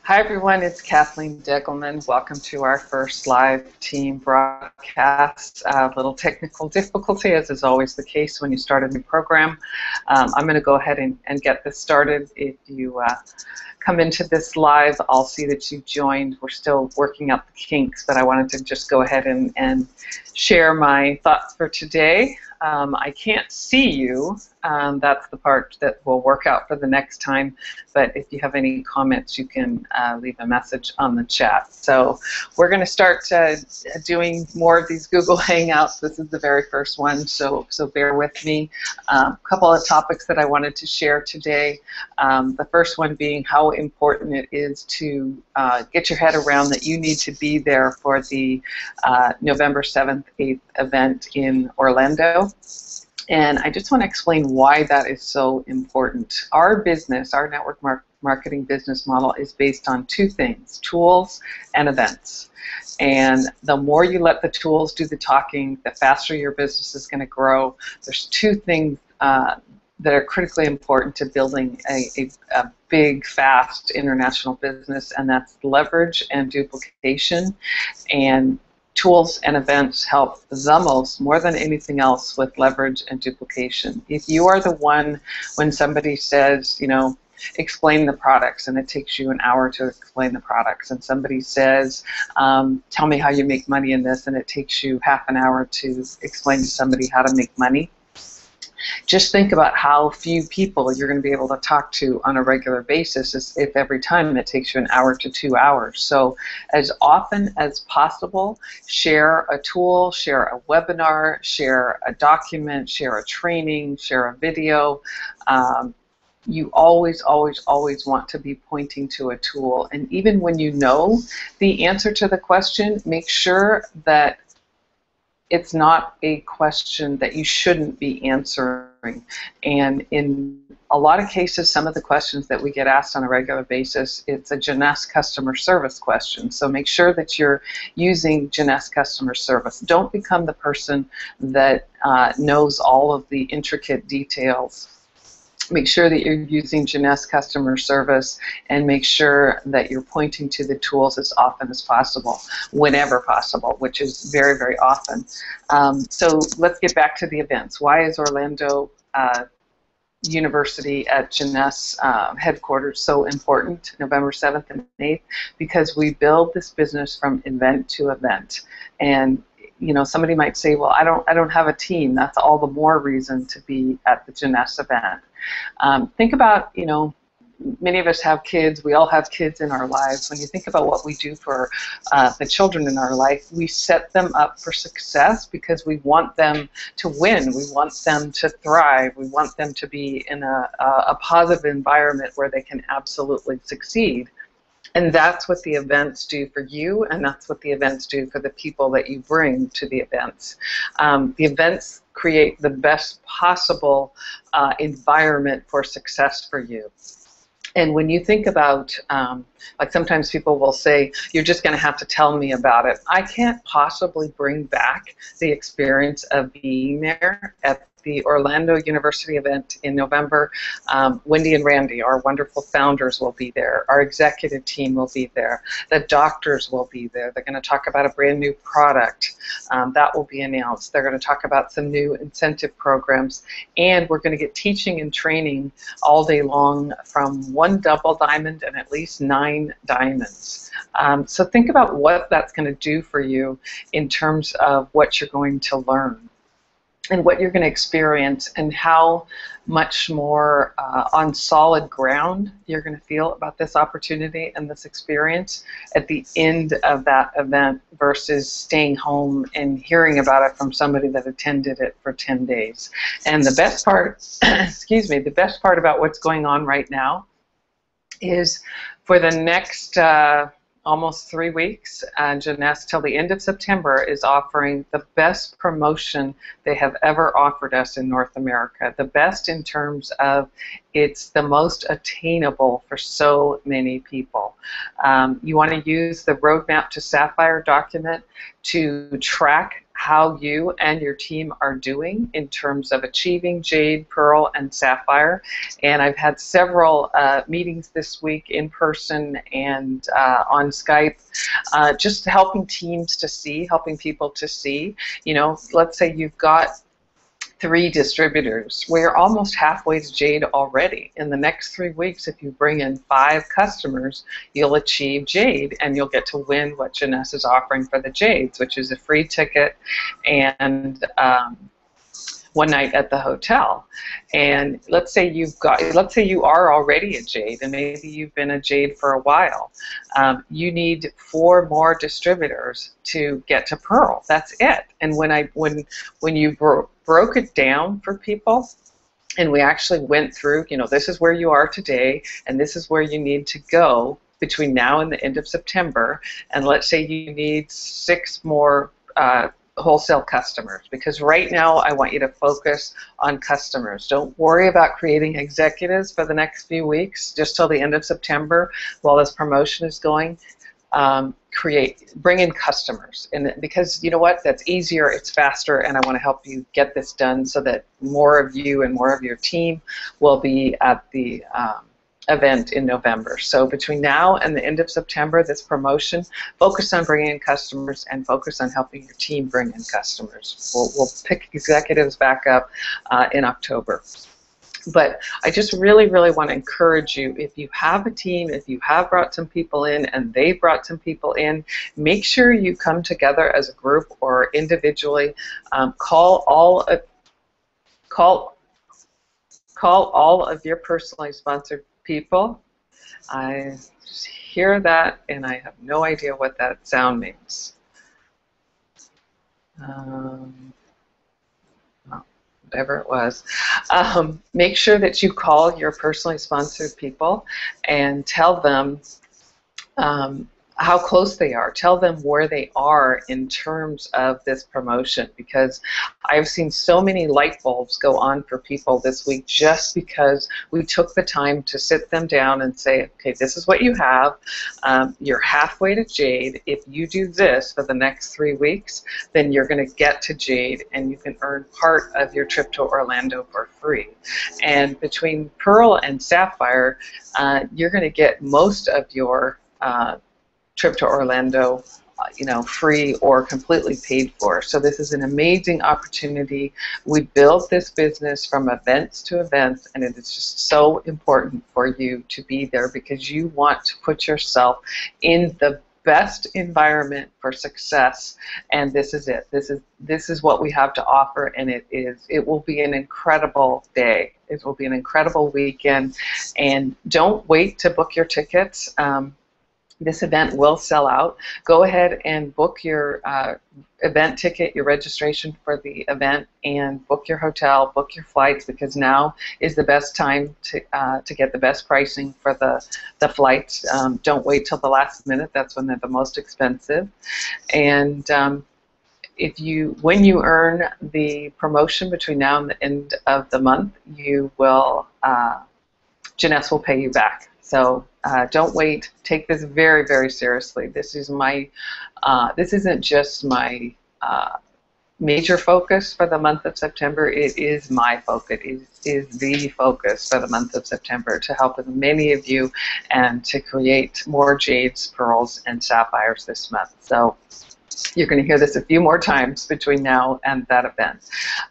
Hi everyone, it's Kathleen Degelman. Welcome to our first live team broadcast. Little technical difficulty, as is always the case when you start a new program. I'm going to go ahead and get this started. If you come into this live, I'll see that you joined. We're still working out the kinks, but I wanted to just go ahead and share my thoughts for today. I can't see you. That's the part that will work out for the next time. But if you have any comments, you can leave a message on the chat. So we're going to start doing more of these Google Hangouts. This is the very first one, so bear with me. A couple of topics that I wanted to share today. The first one being how important it is to get your head around that you need to be there for the November 7th, 8th event in Orlando. And I just want to explain why that is so important. Our business, our network marketing business model is based on two things: tools and events. And the more you let the tools do the talking, the faster your business is going to grow. There's two things that are critically important to building a big, fast international business, and that's leverage and duplication. And tools and events help the most, more than anything else, with leverage and duplication. If you are the one, when somebody says, you know, explain the products, and it takes you an hour to explain the products, and somebody says, tell me how you make money in this, and it takes you half an hour to explain to somebody how to make money. Just think about how few people you're going to be able to talk to on a regular basis if every time it takes you an hour to 2 hours. So as often as possible, share a tool, share a webinar, share a document, share a training, share a video. You always, always, always want to be pointing to a tool. And even when you know the answer to the question, make sure that it's not a question that you shouldn't be answering. And in a lot of cases, some of the questions that we get asked on a regular basis, it's a Jeunesse customer service question. So make sure that you're using Jeunesse customer service. Don't become the person that knows all of the intricate details. Make sure that you're using Jeunesse customer service, and make sure that you're pointing to the tools as often as possible, whenever possible, which is very, very often. So let's get back to the events. Why is Orlando University at Jeunesse headquarters so important, November 7th and 8th? Because we build this business from event to event. And you know, somebody might say, well, I don't have a team. That's all the more reason to be at the Jeunesse event. Think about, you know, many of us have kids. We all have kids in our lives. When you think about what we do for the children in our life, we set them up for success because we want them to win. We want them to thrive. We want them to be in a positive environment where they can absolutely succeed. And that's what the events do for you, and that's what the events do for the people that you bring to the events. The events create the best possible environment for success for you. And when you think about, like sometimes people will say, you're just going to have to tell me about it. I can't possibly bring back the experience of being there at the Orlando University event in November. Wendy and Randy, our wonderful founders, will be there. Our executive team will be there. The doctors will be there. They're going to talk about a brand new product that will be announced. They're going to talk about some new incentive programs, and we're going to get teaching and training all day long from 1 double diamond and at least 9 diamonds. So think about what that's going to do for you in terms of what you're going to learn and what you're going to experience, and how much more on solid ground you're going to feel about this opportunity and this experience at the end of that event versus staying home and hearing about it from somebody that attended it for 10 days. And the best part, excuse me, the best part about what's going on right now is for the next almost 3 weeks, Jeunesse till the end of September is offering the best promotion they have ever offered us in North America. The best in terms of it's the most attainable for so many people. You want to use the Roadmap to Sapphire document to track how you and your team are doing in terms of achieving jade, pearl, and sapphire. And I've had several meetings this week in person and on Skype, just helping teams to see, helping people to see. You know, let's say you've got 3 distributors. We're almost halfway to jade already. In the next 3 weeks, if you bring in 5 customers, you'll achieve jade, and you'll get to win what Janessa is offering for the jades, which is a free ticket and one night at the hotel. And let's say you are already a jade, and maybe you've been a jade for a while. You need 4 more distributors to get to pearl. That's it. And when you broke it down for people, and we actually went through, you know, this is where you are today, and this is where you need to go between now and the end of September. And let's say you need 6 more wholesale customers, because right now I want you to focus on customers. Don't worry about creating executives for the next few weeks, just till the end of September while this promotion is going. Bring in customers, and because you know what, that's easier, it's faster, and I want to help you get this done so that more of you and more of your team will be at the event in November. So between now and the end of September, this promotion, focus on bringing in customers and focus on helping your team bring in customers. We'll pick executives back up in October. But I just really, really want to encourage you, if you have a team, if you have brought some people in and they've brought some people in, make sure you come together as a group or individually. Call all of your personally sponsored people. I just hear that and I have no idea what that sound means. Whatever it was. Make sure that you call your personally sponsored people and tell them how close they are. Tell them where they are in terms of this promotion, because I've seen so many light bulbs go on for people this week just because we took the time to sit them down and say, okay, this is what you have. You're halfway to jade. If you do this for the next 3 weeks, then you're going to get to jade and you can earn part of your trip to Orlando for free. And between pearl and sapphire, you're going to get most of your trip to Orlando, you know, free or completely paid for. So this is an amazing opportunity. We built this business from events to events, and it is just so important for you to be there because you want to put yourself in the best environment for success, and this is it. This is what we have to offer, and it will be an incredible day. It will be an incredible weekend, and don't wait to book your tickets. This event will sell out. Go ahead and book your event ticket, your registration for the event, and book your hotel, book your flights, because now is the best time to get the best pricing for the flights. Don't wait till the last minute. That's when they're the most expensive. And when you earn the promotion between now and the end of the month, you will, Janessa will pay you back. So don't wait. Take this very, very seriously. This is this isn't just my major focus for the month of September. It is my focus. It is the focus for the month of September, to help with many of you and to create more jades, pearls, and sapphires this month. So you're going to hear this a few more times between now and that event.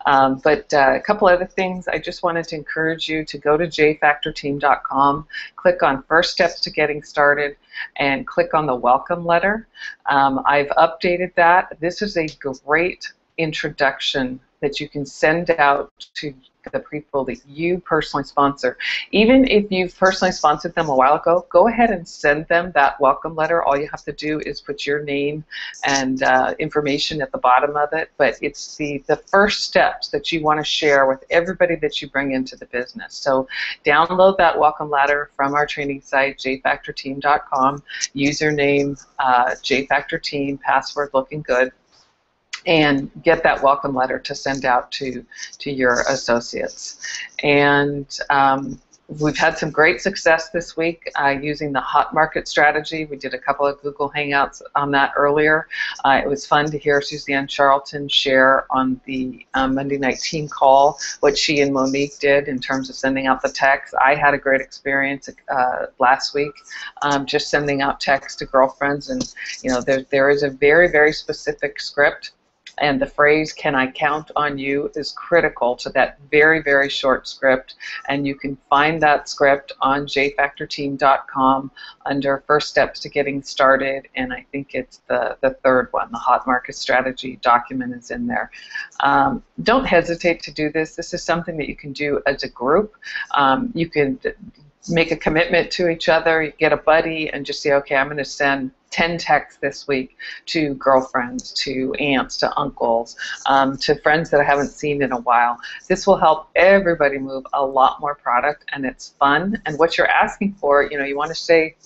But a couple other things. I just wanted to encourage you to go to jfactorteam.com, click on First Steps to Getting Started, and click on the welcome letter. I've updated that. This is a great introduction that you can send out to the people that you personally sponsor. Even if you've personally sponsored them a while ago, go ahead and send them that welcome letter. All you have to do is put your name and information at the bottom of it, but it's the first steps that you want to share with everybody that you bring into the business. So download that welcome letter from our training site, jfactorteam.com, username jfactorteam, password looking good, and get that welcome letter to send out to your associates. And We've had some great success this week using the hot market strategy. We did a couple of Google Hangouts on that earlier. It was fun to hear Suzanne Charlton share on the Monday night team call what she and Monique did in terms of sending out the text. I had a great experience last week just sending out texts to girlfriends, and there is a very, very specific script. And the phrase, "Can I count on you?" is critical to that very, very short script. And you can find that script on jfactorteam.com under First Steps to Getting Started. And I think it's the third one, the Hot Market Strategy document is in there. Don't hesitate to do this. This is something that you can do as a group. You can make a commitment to each other, you get a buddy, and just say, okay, I'm going to send 10 texts this week to girlfriends, to aunts, to uncles, to friends that I haven't seen in a while. This will help everybody move a lot more product, and it's fun. And what you're asking for, you want to say,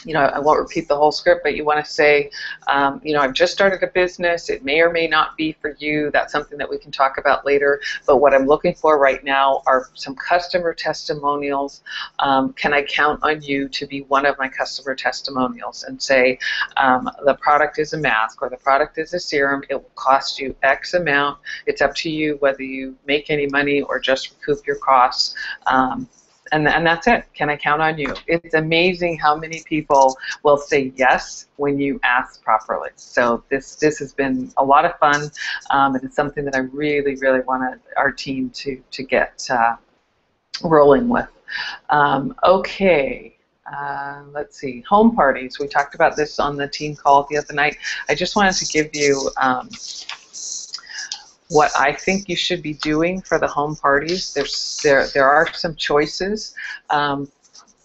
I won't repeat the whole script, but you want to say, I've just started a business. It may or may not be for you. That's something that we can talk about later. But what I'm looking for right now are some customer testimonials. Can I count on you to be one of my customer testimonials? And say, the product is a mask or the product is a serum. It will cost you X amount. It's up to you whether you make any money or just recoup your costs. And that's it. Can I count on you? It's amazing how many people will say yes when you ask properly. So this has been a lot of fun, and it's something that I really, really want our team to get rolling with. Okay. Let's see. Home parties. We talked about this on the team call the other night. I just wanted to give you what I think you should be doing for the home parties. There are some choices.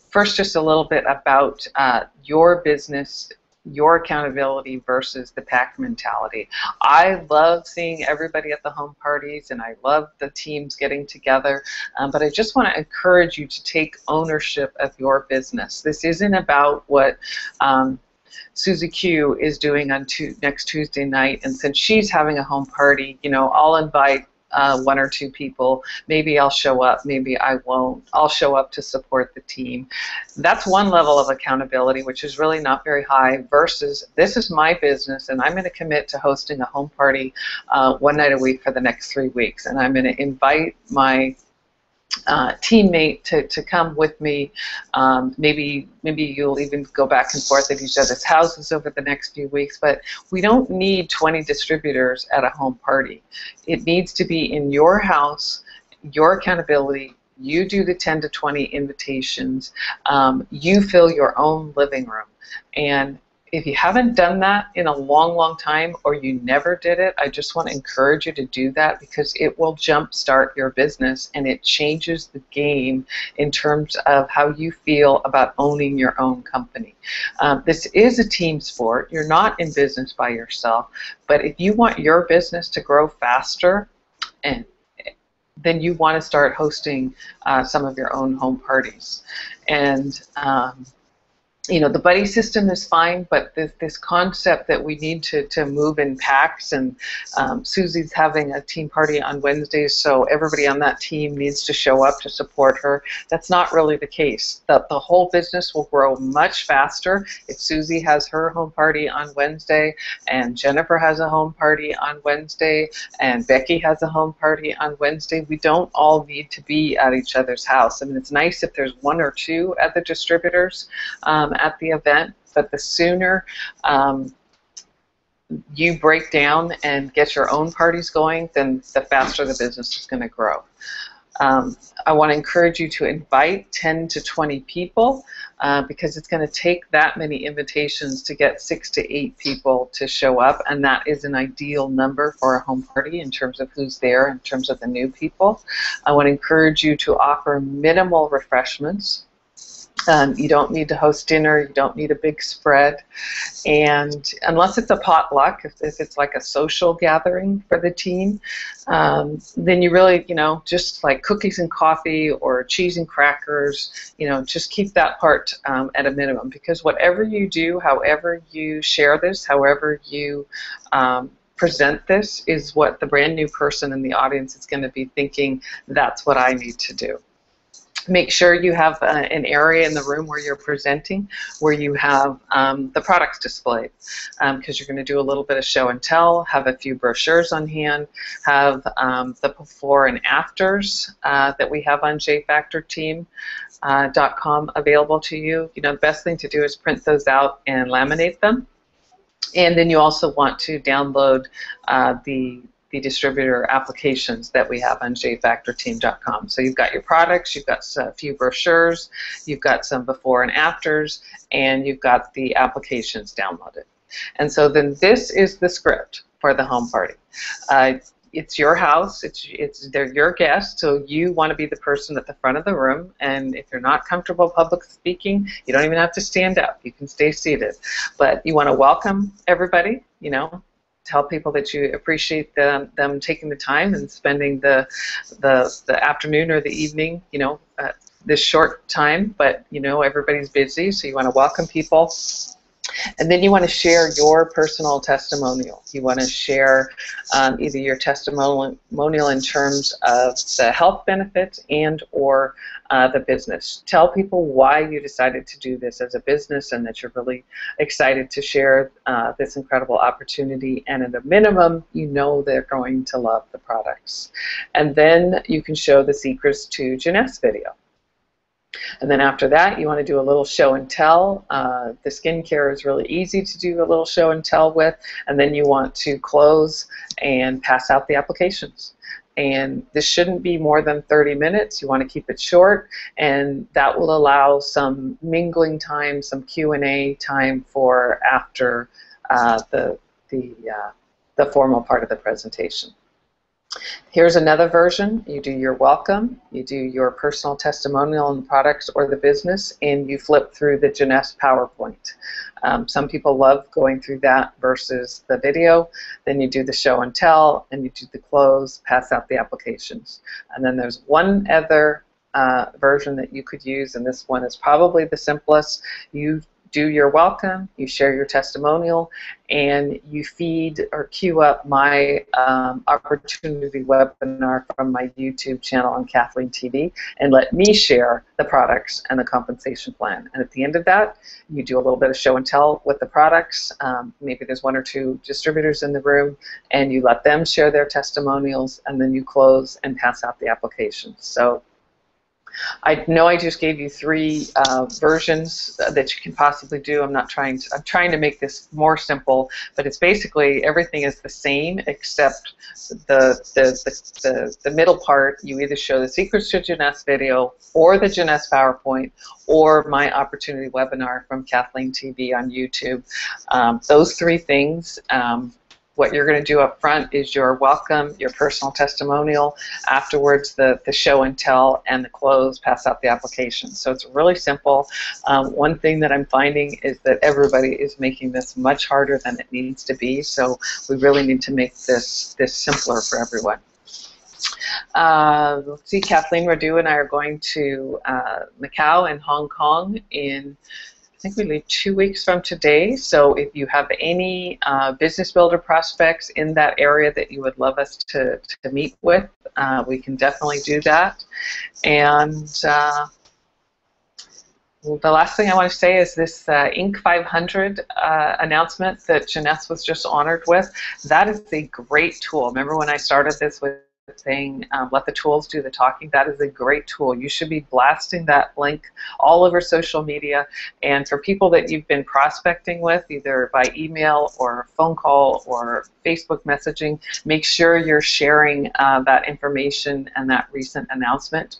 First, just a little bit about your business, your accountability versus the pack mentality. I love seeing everybody at the home parties, and I love the teams getting together, but I just want to encourage you to take ownership of your business. This isn't about what Susie Q is doing on next Tuesday night, and since she's having a home party, I'll invite one or two people. Maybe I'll show up, maybe I won't. I'll show up to support the team. That's one level of accountability, which is really not very high, versus this is my business, and I'm going to commit to hosting a home party one night a week for the next 3 weeks, and I'm going to invite my teammate to come with me. Maybe you'll even go back and forth at each other's houses over the next few weeks, but we don't need 20 distributors at a home party. It needs to be in your house, your accountability. You do the 10 to 20 invitations. You fill your own living room. And if you haven't done that in a long, long time, or you never did it, I just want to encourage you to do that, because it will jumpstart your business, and it changes the game in terms of how you feel about owning your own company. This is a team sport. You're not in business by yourself, but if you want your business to grow faster, then you want to start hosting some of your own home parties. And the buddy system is fine, but this concept that we need to move in packs, and Susie's having a team party on Wednesdays, so everybody on that team needs to show up to support her. That's not really the case. The whole business will grow much faster if Susie has her home party on Wednesday, and Jennifer has a home party on Wednesday, and Becky has a home party on Wednesday. We don't all need to be at each other's house. I mean, it's nice if there's one or two at the distributors at the event, but the sooner you break down and get your own parties going, then the faster the business is going to grow. I want to encourage you to invite 10 to 20 people because it's going to take that many invitations to get 6 to 8 people to show up, and that is an ideal number for a home party in terms of who's there, in terms of the new people. I want to encourage you to offer minimal refreshments. You don't need to host dinner, you don't need a big spread, and unless it's a potluck, if it's like a social gathering for the team, then you really, just like cookies and coffee or cheese and crackers, just keep that part at a minimum, because whatever you do, however you share this, however you present this, is what the brand new person in the audience is going to be thinking, that's what I need to do. Make sure you have an area in the room where you're presenting where you have the products displayed, because you're going to do a little bit of show and tell, have a few brochures on hand, have the before and afters that we have on jfactorteam.com available to you. You know, the best thing to do is print those out and laminate them. And then you also want to download the distributor applications that we have on jfactorteam.com. So you've got your products, you've got a few brochures, you've got some before and afters, and you've got the applications downloaded. And so then this is the script for the home party. It's your house, they're your guests, so you want to be the person at the front of the room, and if you're not comfortable public speaking, you don't even have to stand up, you can stay seated. But you want to welcome everybody, you know, tell people that you appreciate them taking the time and spending the afternoon or the evening, you know, this short time, but you know everybody's busy, so you want to welcome people. And then you want to share your personal testimonial. You want to share either your testimonial in terms of the health benefits and or the business. Tell people why you decided to do this as a business and that you're really excited to share this incredible opportunity, and at a minimum, you know they're going to love the products. And then you can show the secrets to Jeanette's video. And then after that, you want to do a little show and tell. The skincare is really easy to do a little show and tell with, and then you want to close and pass out the applications. And this shouldn't be more than 30 minutes. You want to keep it short, and that will allow some mingling time, some Q&A time for after the formal part of the presentation. Here's another version. You do your welcome, you do your personal testimonial on the products or the business, and you flip through the Jeunesse PowerPoint. Some people love going through that versus the video. Then you do the show and tell, and you do the close, pass out the applications. And then there's one other version that you could use, and this one is probably the simplest. You do your welcome, you share your testimonial, and you feed or queue up my opportunity webinar from my YouTube channel on Kathleen TV, and let me share the products and the compensation plan. And at the end of that, you do a little bit of show and tell with the products. Maybe there's one or two distributors in the room, and you let them share their testimonials, and then you close and pass out the applications. So I know I just gave you 3 versions that you can possibly do. I'm trying to make this more simple, but it's basically everything is the same except the middle part. You either show the Secrets to Jeunesse video, or the Jeunesse PowerPoint, or my opportunity webinar from Kathleen TV on YouTube. Those 3 things. What you're going to do up front is your welcome, your personal testimonial, afterwards the show and tell, and the close, pass out the application. So it's really simple. One thing that I'm finding is that everybody is making this much harder than it needs to be, so we really need to make this simpler for everyone. Let's see, Kathleen Radu and I are going to Macau and Hong Kong in, I think we leave 2 weeks from today, so if you have any business builder prospects in that area that you would love us to meet with, we can definitely do that. And the last thing I want to say is this Inc. 500 announcement that Jeunesse was just honored with. That is a great tool. Remember when I started this with saying let the tools do the talking? That is a great tool. You should be blasting that link all over social media, and for people that you've been prospecting with either by email or phone call or Facebook messaging, make sure you're sharing that information and that recent announcement,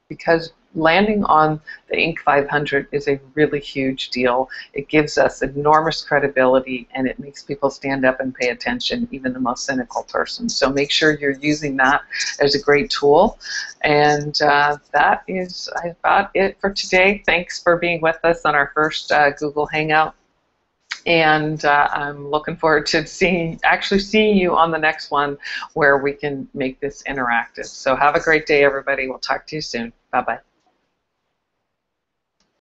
because landing on the Inc. 500 is a really huge deal. It gives us enormous credibility, and it makes people stand up and pay attention, even the most cynical person. So make sure you're using that as a great tool. And that is about it for today. Thanks for being with us on our first Google Hangout. And I'm looking forward to actually seeing you on the next one where we can make this interactive. So have a great day, everybody. We'll talk to you soon. Bye-bye.